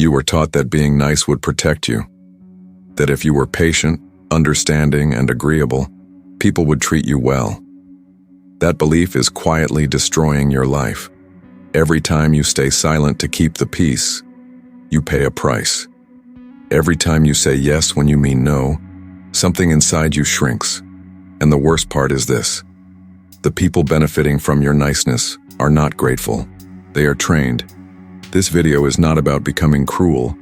You were taught that being nice would protect you, that if you were patient, understanding, and agreeable, people would treat you well. That belief is quietly destroying your life. Every time you stay silent to keep the peace, you pay a price. Every time you say yes when you mean no, something inside you shrinks. And the worst part is this: the people benefiting from your niceness are not grateful. They are trained. This video is not about becoming cruel.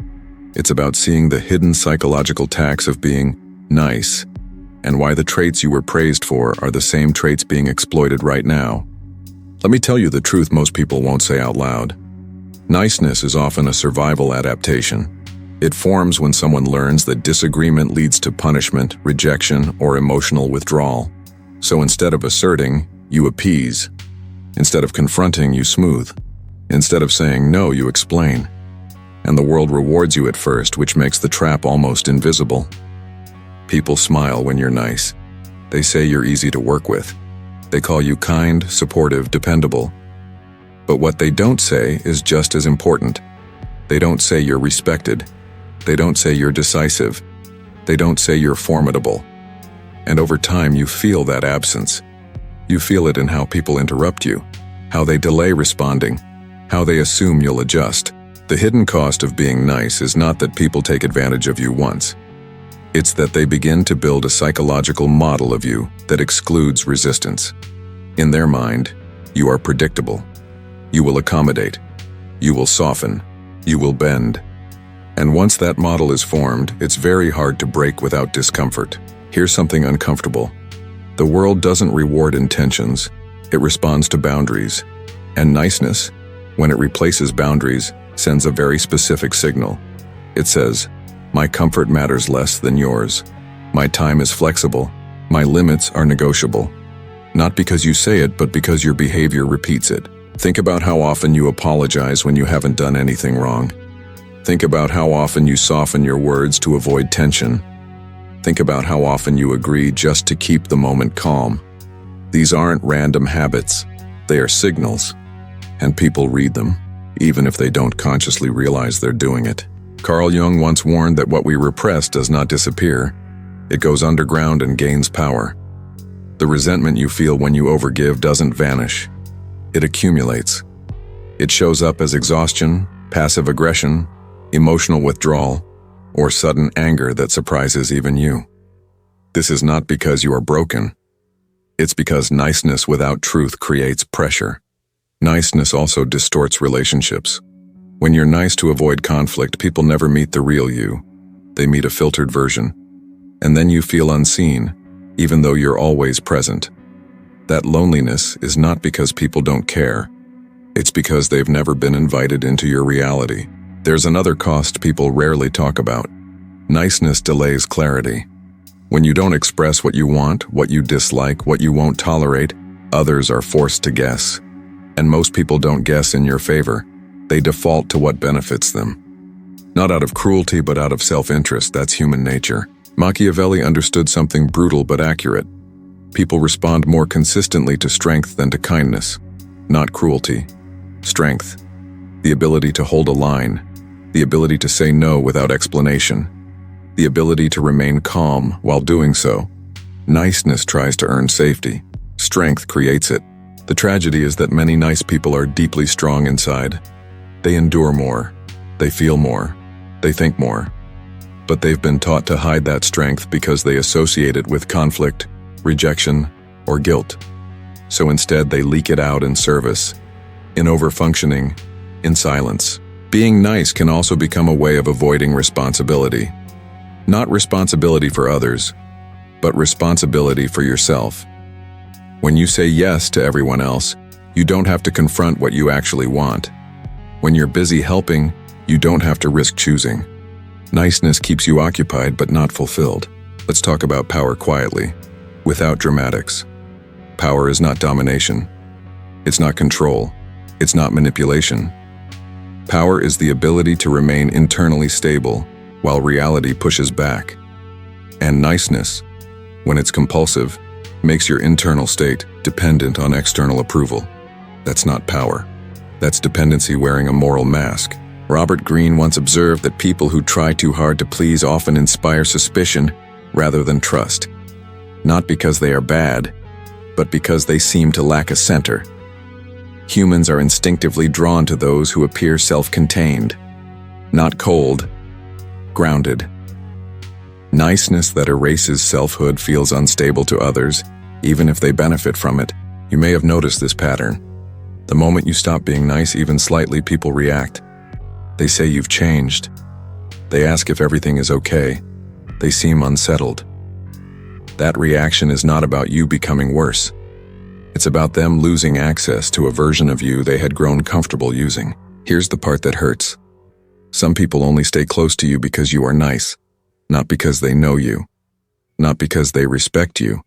It's about seeing the hidden psychological tax of being nice, and why the traits you were praised for are the same traits being exploited right now. Let me tell you the truth most people won't say out loud. Niceness is often a survival adaptation. It forms when someone learns that disagreement leads to punishment, rejection, or emotional withdrawal. So instead of asserting, you appease. Instead of confronting, you smooth. Instead of saying no, you explain. And the world rewards you at first, which makes the trap almost invisible. People smile when you're nice. They say you're easy to work with. They call you kind, supportive, dependable. But what they don't say is just as important. They don't say you're respected. They don't say you're decisive. They don't say you're formidable. And over time, you feel that absence. You feel it in how people interrupt you, how they delay responding, how they assume you'll adjust. The hidden cost of being nice is not that people take advantage of you once. It's that they begin to build a psychological model of you that excludes resistance. In their mind, you are predictable. You will accommodate. You will soften. You will bend. And once that model is formed, it's very hard to break without discomfort. Here's something uncomfortable. The world doesn't reward intentions. It responds to boundaries. And niceness, when it replaces boundaries, sends a very specific signal. It says, "My comfort matters less than yours. My time is flexible. My limits are negotiable." Not because you say it, but because your behavior repeats it. Think about how often you apologize when you haven't done anything wrong. Think about how often you soften your words to avoid tension. Think about how often you agree just to keep the moment calm. These aren't random habits. They are signals. And people read them, even if they don't consciously realize they're doing it. Carl Jung once warned that what we repress does not disappear. It goes underground and gains power. The resentment you feel when you overgive doesn't vanish. It accumulates. It shows up as exhaustion, passive aggression, emotional withdrawal, or sudden anger that surprises even you. This is not because you are broken. It's because niceness without truth creates pressure. Niceness also distorts relationships. When you're nice to avoid conflict, people never meet the real you. They meet a filtered version. And then you feel unseen, even though you're always present. That loneliness is not because people don't care. It's because they've never been invited into your reality. There's another cost people rarely talk about. Niceness delays clarity. When you don't express what you want, what you dislike, what you won't tolerate, others are forced to guess. And most people don't guess in your favor. They default to what benefits them. Not out of cruelty, but out of self-interest. That's human nature. Machiavelli understood something brutal but accurate. People respond more consistently to strength than to kindness. Not cruelty. Strength. The ability to hold a line. The ability to say no without explanation. The ability to remain calm while doing so. Niceness tries to earn safety. Strength creates it. The tragedy is that many nice people are deeply strong inside. They endure more. They feel more. They think more. But they've been taught to hide that strength because they associate it with conflict, rejection, or guilt. So instead they leak it out in service, in overfunctioning, in silence. Being nice can also become a way of avoiding responsibility. Not responsibility for others, but responsibility for yourself. When you say yes to everyone else, you don't have to confront what you actually want. When you're busy helping, you don't have to risk choosing. Niceness keeps you occupied but not fulfilled. Let's talk about power quietly, without dramatics. Power is not domination. It's not control. It's not manipulation. Power is the ability to remain internally stable while reality pushes back. And niceness, when it's compulsive, makes your internal state dependent on external approval. That's not power. That's dependency wearing a moral mask. Robert Greene once observed that people who try too hard to please often inspire suspicion rather than trust. Not because they are bad, but because they seem to lack a center. Humans are instinctively drawn to those who appear self-contained, not cold, grounded. Niceness that erases selfhood feels unstable to others, even if they benefit from it. You may have noticed this pattern. The moment you stop being nice even slightly, people react. They say you've changed. They ask if everything is okay. They seem unsettled. That reaction is not about you becoming worse. It's about them losing access to a version of you they had grown comfortable using. Here's the part that hurts. Some people only stay close to you because you are nice, not because they know you, not because they respect you,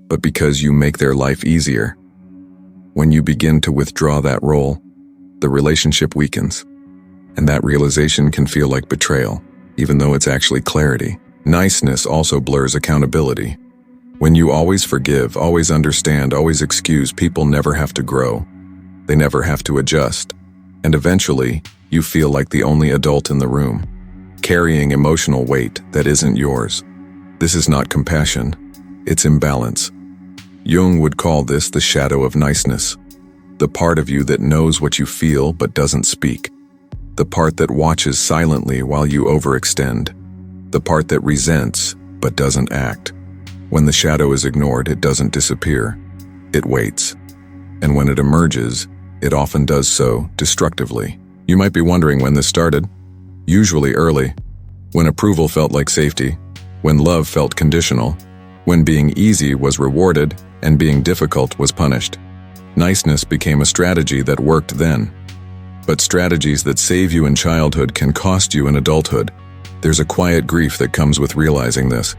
but because you make their life easier. When you begin to withdraw that role, the relationship weakens, and that realization can feel like betrayal, even though it's actually clarity. Niceness also blurs accountability. When you always forgive, always understand, always excuse, people never have to grow. They never have to adjust. And eventually, you feel like the only adult in the room, carrying emotional weight that isn't yours. This is not compassion, it's imbalance. Jung would call this the shadow of niceness, the part of you that knows what you feel but doesn't speak, the part that watches silently while you overextend, the part that resents but doesn't act. When the shadow is ignored, it doesn't disappear, it waits. And when it emerges, it often does so destructively. You might be wondering when this started. Usually early, when approval felt like safety, when love felt conditional, when being easy was rewarded and being difficult was punished. Niceness became a strategy that worked then. But strategies that save you in childhood can cost you in adulthood. There's a quiet grief that comes with realizing this.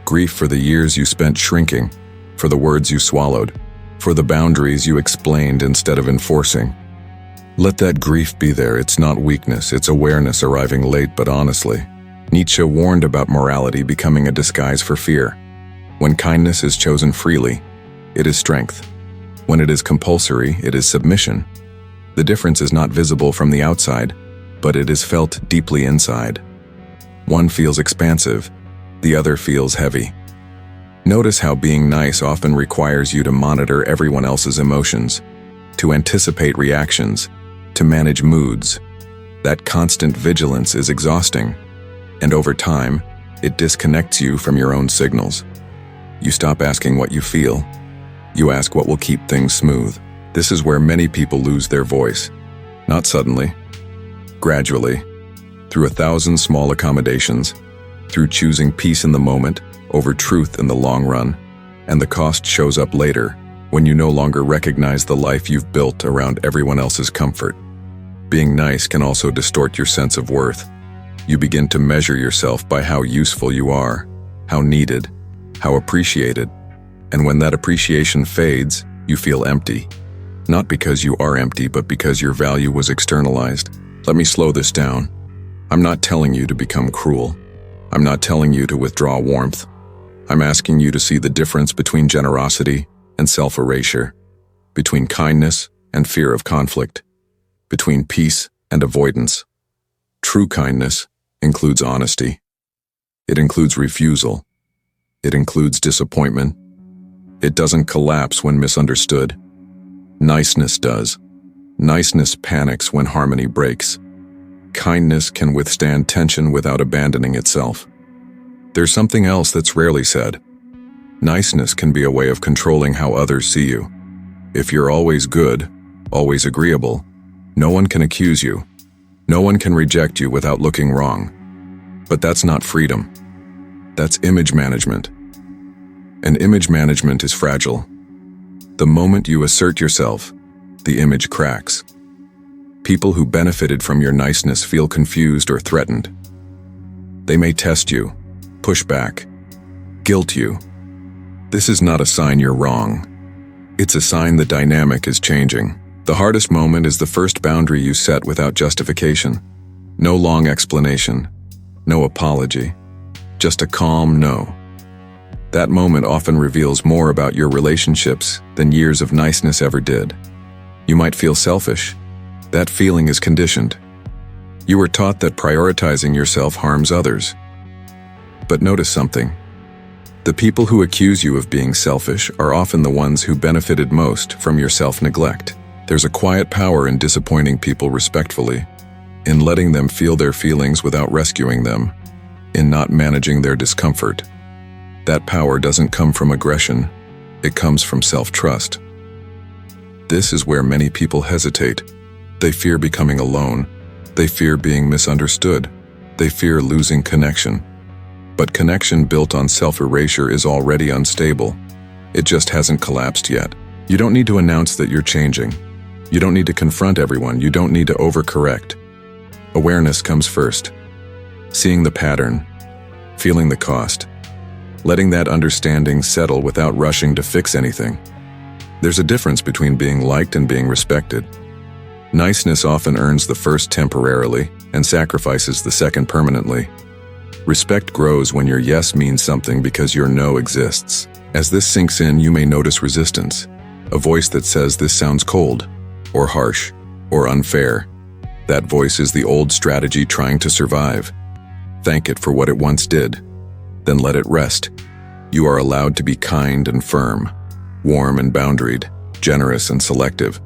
Grief for the years you spent shrinking, for the words you swallowed, for the boundaries you explained instead of enforcing. Let that grief be there. It's not weakness, it's awareness arriving late but honestly. Nietzsche warned about morality becoming a disguise for fear. When kindness is chosen freely, it is strength. When it is compulsory, it is submission. The difference is not visible from the outside, but it is felt deeply inside. One feels expansive, the other feels heavy. Notice how being nice often requires you to monitor everyone else's emotions, to anticipate reactions, to manage moods. That constant vigilance is exhausting, and over time, it disconnects you from your own signals. You stop asking what you feel. You ask what will keep things smooth. This is where many people lose their voice. Not suddenly, gradually, through 1,000 small accommodations, through choosing peace in the moment over truth in the long run, and the cost shows up later when you no longer recognize the life you've built around everyone else's comfort. Being nice can also distort your sense of worth. You begin to measure yourself by how useful you are, how needed, how appreciated, and when that appreciation fades, you feel empty. Not because you are empty, but because your value was externalized. Let me slow this down. I'm not telling you to become cruel. I'm not telling you to withdraw warmth. I'm asking you to see the difference between generosity and self-erasure, between kindness and fear of conflict, between peace and avoidance. True kindness includes honesty. It includes refusal. It includes disappointment. It doesn't collapse when misunderstood. Niceness does. Niceness panics when harmony breaks. Kindness can withstand tension without abandoning itself. There's something else that's rarely said. Niceness can be a way of controlling how others see you. If you're always good, always agreeable, no one can accuse you. No one can reject you without looking wrong. But that's not freedom. That's image management. And image management is fragile. The moment you assert yourself, the image cracks. People who benefited from your niceness feel confused or threatened. They may test you, push back, guilt you. This is not a sign you're wrong. It's a sign the dynamic is changing. The hardest moment is the first boundary you set without justification. No long explanation, no apology, just a calm no. That moment often reveals more about your relationships than years of niceness ever did. You might feel selfish. That feeling is conditioned. You were taught that prioritizing yourself harms others. But notice something. The people who accuse you of being selfish are often the ones who benefited most from your self-neglect. There's a quiet power in disappointing people respectfully, in letting them feel their feelings without rescuing them, in not managing their discomfort. That power doesn't come from aggression, it comes from self-trust. This is where many people hesitate. They fear becoming alone. They fear being misunderstood. They fear losing connection. But connection built on self-erasure is already unstable. It just hasn't collapsed yet. You don't need to announce that you're changing. You don't need to confront everyone. You don't need to overcorrect. Awareness comes first. Seeing the pattern, feeling the cost, letting that understanding settle without rushing to fix anything. There's a difference between being liked and being respected. Niceness often earns the first temporarily and sacrifices the second permanently. Respect grows when your yes means something because your no exists. As this sinks in, you may notice resistance, a voice that says this sounds cold, or harsh, or unfair. That voice is the old strategy trying to survive. Thank it for what it once did, then let it rest. You are allowed to be kind and firm, warm and boundaried, generous and selective.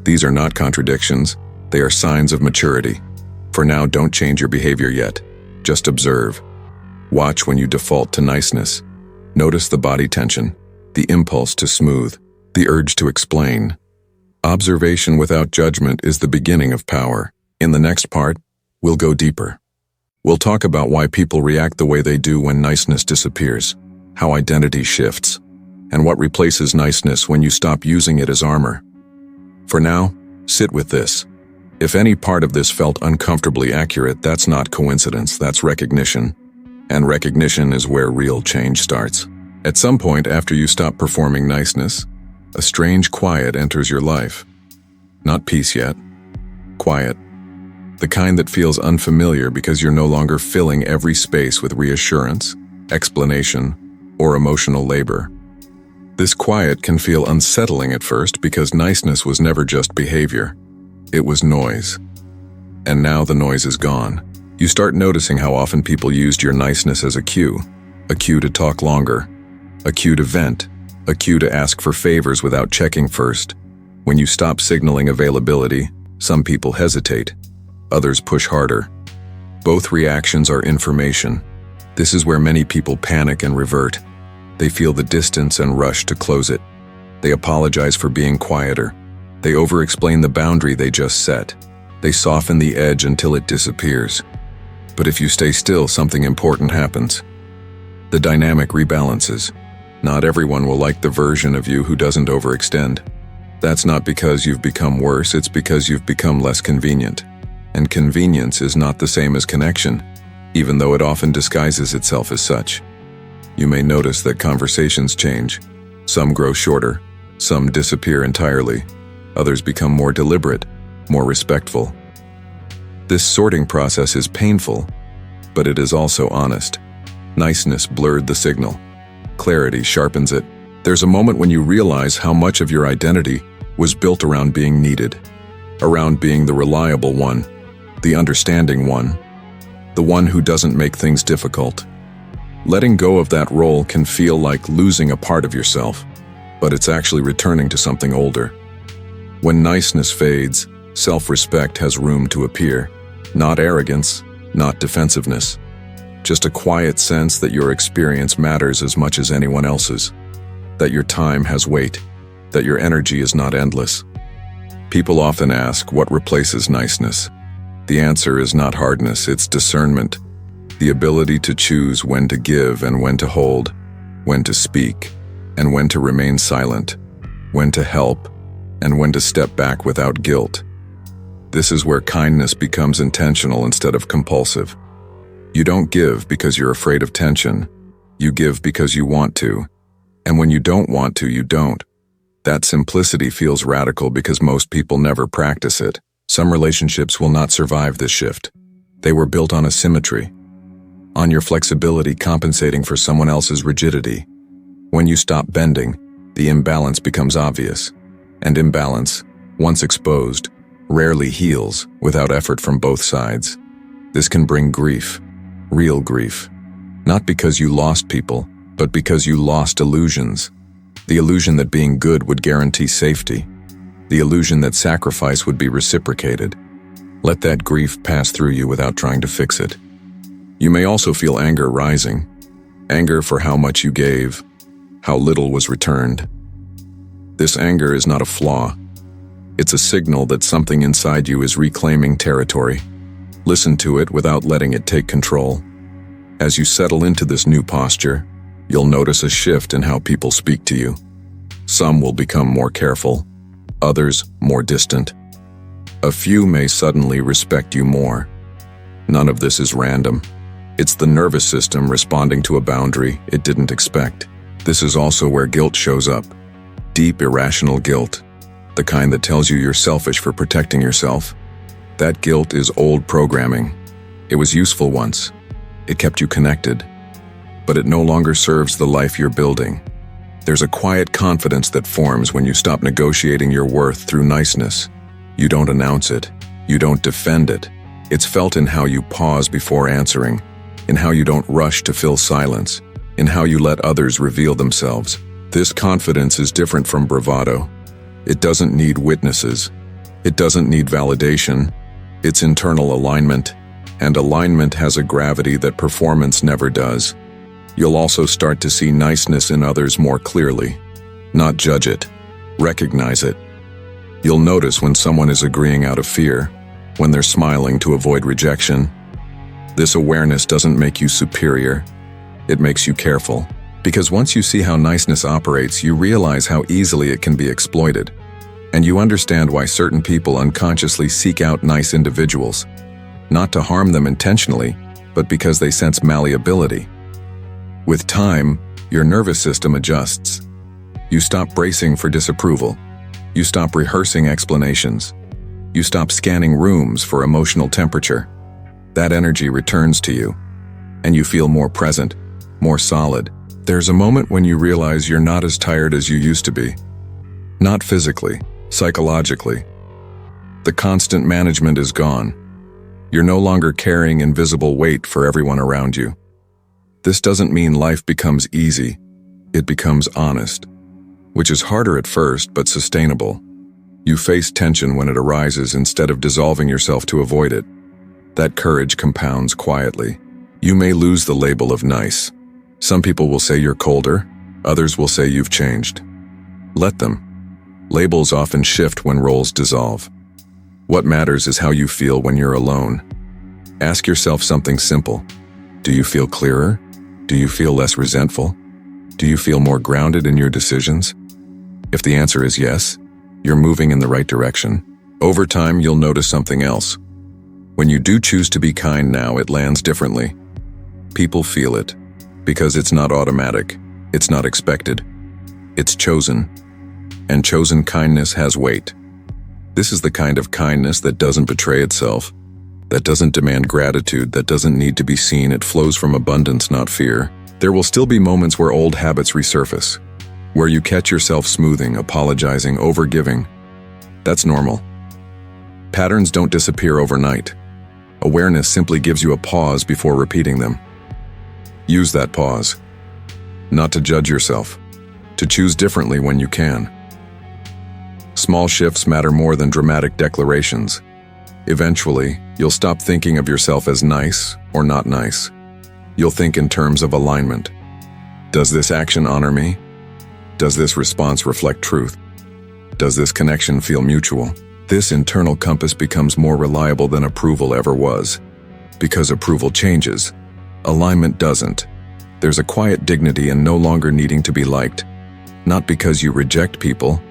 These are not contradictions, they are signs of maturity. For now, don't change your behavior yet. Just observe. Watch when you default to niceness. Notice the body tension, the impulse to smooth, the urge to explain. Observation without judgment is the beginning of power. In the next part, we'll go deeper. We'll talk about why people react the way they do when niceness disappears, how identity shifts, and what replaces niceness when you stop using it as armor. For now, sit with this. If any part of this felt uncomfortably accurate, that's not coincidence, that's recognition. And recognition is where real change starts. At some point after you stop performing niceness, a strange quiet enters your life. Not peace yet. Quiet. The kind that feels unfamiliar because you're no longer filling every space with reassurance, explanation, or emotional labor. This quiet can feel unsettling at first because niceness was never just behavior. It was noise. And now the noise is gone. You start noticing how often people used your niceness as a cue to talk longer, a cue to vent, a cue to ask for favors without checking first. When you stop signaling availability, some people hesitate, others push harder. Both reactions are information. This is where many people panic and revert. They feel the distance and rush to close it. They apologize for being quieter. They over-explain the boundary they just set. They soften the edge until it disappears. But if you stay still, something important happens. The dynamic rebalances. Not everyone will like the version of you who doesn't overextend. That's not because you've become worse, it's because you've become less convenient. And convenience is not the same as connection, even though it often disguises itself as such. You may notice that conversations change. Some grow shorter, some disappear entirely, others become more deliberate, more respectful. This sorting process is painful, but it is also honest. Niceness blurred the signal. Clarity sharpens it. There's a moment when you realize how much of your identity was built around being needed, around being the reliable one, the understanding one, the one who doesn't make things difficult. Letting go of that role can feel like losing a part of yourself, but it's actually returning to something older. When niceness fades, self-respect has room to appear. Not arrogance, not defensiveness. Just a quiet sense that your experience matters as much as anyone else's. That your time has weight. That your energy is not endless. People often ask what replaces niceness. The answer is not hardness, it's discernment. The ability to choose when to give and when to hold, when to speak and when to remain silent, when to help and when to step back without guilt. This is where kindness becomes intentional instead of compulsive. You don't give because you're afraid of tension. You give because you want to. And when you don't want to, you don't. That simplicity feels radical because most people never practice it. Some relationships will not survive this shift. They were built on asymmetry, on your flexibility compensating for someone else's rigidity. When you stop bending, the imbalance becomes obvious. And imbalance, once exposed, rarely heals without effort from both sides. This can bring grief, real grief. Not because you lost people, but because you lost illusions. The illusion that being good would guarantee safety. The illusion that sacrifice would be reciprocated. Let that grief pass through you without trying to fix it. You may also feel anger rising. Anger for how much you gave, how little was returned. This anger is not a flaw. It's a signal that something inside you is reclaiming territory. Listen to it without letting it take control. As you settle into this new posture, you'll notice a shift in how people speak to you. Some will become more careful, others more distant. A few may suddenly respect you more. None of this is random. It's the nervous system responding to a boundary it didn't expect. This is also where guilt shows up. Deep, irrational guilt. The kind that tells you you're selfish for protecting yourself. That guilt is old programming. It was useful once. It kept you connected. But it no longer serves the life you're building. There's a quiet confidence that forms when you stop negotiating your worth through niceness. You don't announce it. You don't defend it. It's felt in how you pause before answering, in how you don't rush to fill silence, in how you let others reveal themselves. This confidence is different from bravado. It doesn't need witnesses. It doesn't need validation. It's internal alignment, and alignment has a gravity that performance never does. You'll also start to see niceness in others more clearly. Not judge it. Recognize it. You'll notice when someone is agreeing out of fear, when they're smiling to avoid rejection. This awareness doesn't make you superior. It makes you careful. Because once you see how niceness operates, you realize how easily it can be exploited. And you understand why certain people unconsciously seek out nice individuals. Not to harm them intentionally, but because they sense malleability. With time, your nervous system adjusts. You stop bracing for disapproval. You stop rehearsing explanations. You stop scanning rooms for emotional temperature. That energy returns to you, and you feel more present, more solid. There's a moment when you realize you're not as tired as you used to be. Not physically, psychologically. The constant management is gone. You're no longer carrying invisible weight for everyone around you. This doesn't mean life becomes easy. It becomes honest, which is harder at first but sustainable. You face tension when it arises instead of dissolving yourself to avoid it. That courage compounds quietly. You may lose the label of nice. Some people will say you're colder, others will say you've changed. Let them. Labels often shift when roles dissolve. What matters is how you feel when you're alone. Ask yourself something simple. Do you feel clearer? Do you feel less resentful? Do you feel more grounded in your decisions? If the answer is yes, you're moving in the right direction. Over time, you'll notice something else. When you do choose to be kind now, it lands differently. People feel it, because it's not automatic, it's not expected, it's chosen. And chosen kindness has weight. This is the kind of kindness that doesn't betray itself, that doesn't demand gratitude, that doesn't need to be seen. It flows from abundance, not fear. There will still be moments where old habits resurface, where you catch yourself smoothing, apologizing, overgiving. That's normal. Patterns don't disappear overnight. Awareness simply gives you a pause before repeating them. Use that pause. Not to judge yourself, to choose differently when you can. Small shifts matter more than dramatic declarations. Eventually, you'll stop thinking of yourself as nice or not nice. You'll think in terms of alignment. Does this action honor me? Does this response reflect truth? Does this connection feel mutual? This internal compass becomes more reliable than approval ever was. Because approval changes, alignment doesn't. There's a quiet dignity in no longer needing to be liked. Not because you reject people,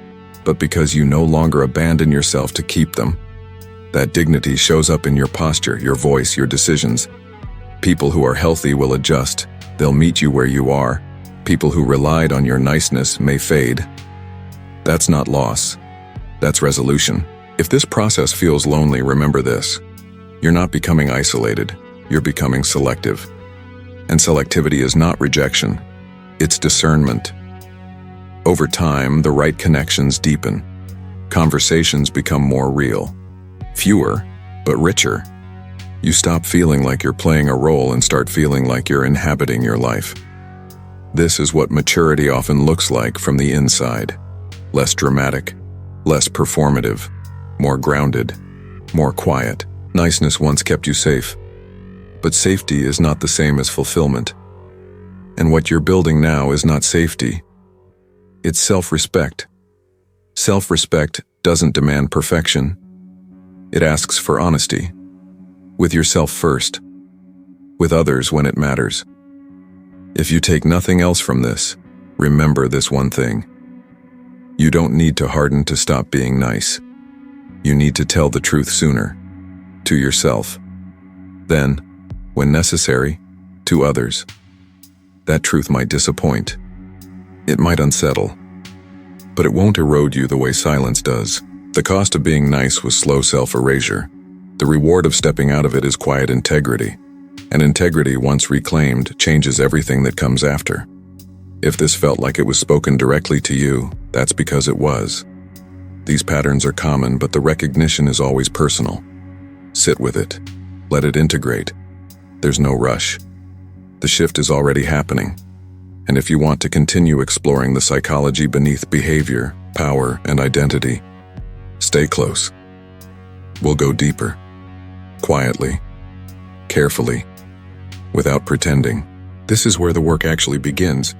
but because you no longer abandon yourself to keep them. That dignity shows up in your posture, your voice, your decisions. People who are healthy will adjust. They'll meet you where you are. People who relied on your niceness may fade. That's not loss. That's resolution. If this process feels lonely, remember this. You're not becoming isolated. You're becoming selective. And selectivity is not rejection. It's discernment. Over time, the right connections deepen. Conversations become more real. Fewer, but richer. You stop feeling like you're playing a role and start feeling like you're inhabiting your life. This is what maturity often looks like from the inside. Less dramatic, less performative, more grounded, more quiet. Niceness once kept you safe, but safety is not the same as fulfillment. And what you're building now is not safety. It's self-respect. Self-respect doesn't demand perfection. It asks for honesty. With yourself first. With others when it matters. If you take nothing else from this, remember this one thing. You don't need to harden to stop being nice. You need to tell the truth sooner. To yourself. Then, when necessary, to others. That truth might disappoint. It might unsettle. But it won't erode you the way silence does. The cost of being nice was slow self-erasure. The reward of stepping out of it is quiet integrity. And integrity, once reclaimed, changes everything that comes after. If this felt like it was spoken directly to you, that's because it was. These patterns are common, but the recognition is always personal. Sit with it. Let it integrate. There's no rush. The shift is already happening. And if you want to continue exploring the psychology beneath behavior, power, and identity, stay close. We'll go deeper. Quietly. Carefully. Without pretending. This is where the work actually begins.